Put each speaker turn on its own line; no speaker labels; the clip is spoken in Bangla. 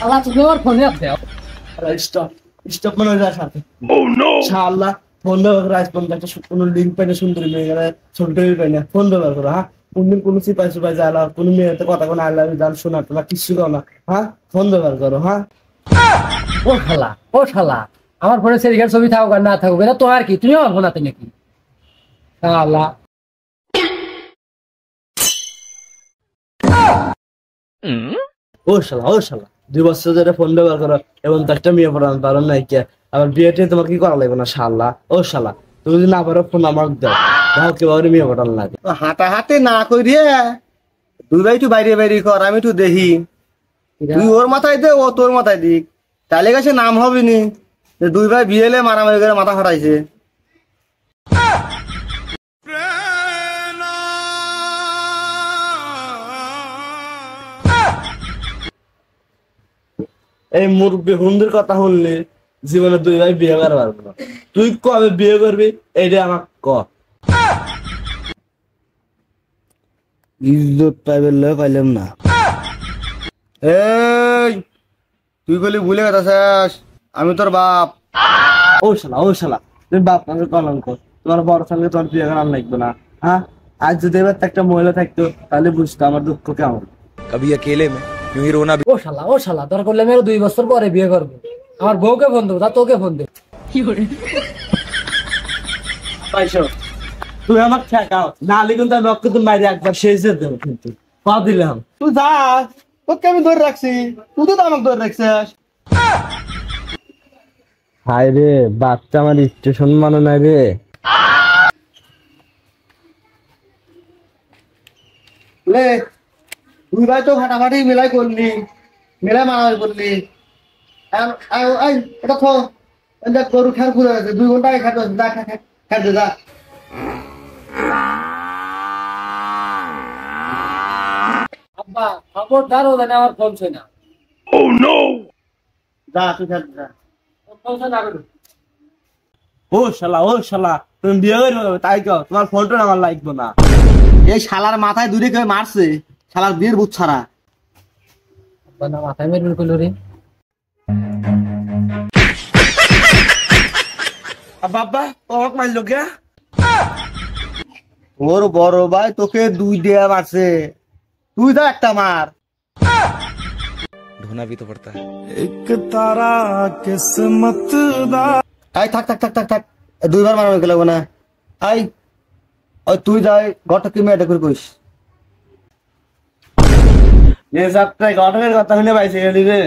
আল্লাহ তুমি আমার ফোনে দাও।
স্টপ স্টপ মনে হয় সাথে। ও নো শালা ফোন ব্যবহার রাইস ফোন একটা কোনো লিংক পাইলে সুন্দরী মেয়ে গেলে ছোট পাই না ফোন ব্যবহার করো। হ্যাঁ কোনদিন কোনো সিপাই সুপাই যায় না কোনো মেয়েতে কথা কোনো আল্লাহ গান শোনা তোলা কিছু না। হ্যাঁ ফোন ব্যবহার করো। হ্যাঁ
ও শালা ও শালা আমার ফোনে সেরিকার ছবি থাকুক আর না থাকুক এটা তোমার কি তুমি আমার ফোন হাতে নাকি? আল্লাহ
ও শালা 2 বছর ধরে ফোন ব্যবহার করো এবং তো একটা মেয়ে পড়ানো পারো নাই কে আবার বিয়েতে তোমার কি করা লাগবে না শালা ও শালা তুমি যদি না পারো ফোন আমার দাও দাও কেবারে মেয়ে পড়ানো লাগে
হাঁটা হাতে না করিয়ে দুই ভাই একটু বাইরে বাইরে কর আমি একটু দেখি তুই ওর মাথায় দে ও তোর মাথায় দিক তাহলে গেছে নাম হবে নি দুই ভাই বিয়েলে মারামারি করে মাথা ফাটাইছে।
এই মুরব্বী হুন্দির কথা শুনলে জীবনে 2 ভাই বিয়ে করতে পারবো না। তুই কবে বিয়ে করবি এইটা আমাকে ক।
ইজ্জত পাইবে পাইলাম না। এই তুই বলি ভুলে গেছিস আমি তোর বাপ।
ও শালা তুমি বাপ নামে কলঙ্ক তোমার বড় সঙ্গে তোমার বিয়ে করার লাগবে না। হ্যাঁ আজ যদি এবার একটা মহিলা থাকতো তাহলে বুঝতো আমার দুঃখ কেমন।
कभी अकेले में यूं ही रोना भी।
ও শালা দরকার করলে আমি আরো 2 বছর পরে বিয়ে করবো। আমার বউকে ফোন দেবো তা তোকে ফোন দেবো।
পাইছো তুই আমাকে ঠেকাও নাহলে কিন্তু আমি ওকে তো মাইরে একবার শেষ দেবো কিন্তু পা দিলাম।
তুই যা তোকে আমি ধরে রাখছি তুই তো আমাকে ধরে রাখছিস।
হায় রে বাচ্চা আমার স্টেশন মানে নাই রে।
লে দুই ভাই তো ফাটাফাটি মেলাই করলি মেলাই মারামারি করলি এটা থো গরু খেয়াল ঘুরে গেছে 2 ঘন্টা আগে খাতে যা খেতে যা।
আব্বা খবরদার ও জানে আমার ফোন ছয় না।
যা তুই খেতে যা।
ফোন ছয় না করো।
ও শালা তুমি বিয়ে করবে তাই কও তোমার ফোনটা আমার লাগবে না।
এই শালার মাথায় দূরে কেউ মারছে শালার বিয়ের বুট ছাড়া।
আব্বা না মাথায় মেরে কইলো রে।
বাবা তোমাকে মারলো কে?
ওর বড় ভাই তোকে 2 দেয়া মারছে তুই যা একটা মার।
ढूंढना भी तो पड़ता है।
আই থাক 2 বার মারামারি করে লাগবে না। আই ওই তুই যাই ঘরটা কি মেয়েটা করে কইস।
যে যাত্রায় ঘটকের কথা শুনে পাইছে গেলি রে।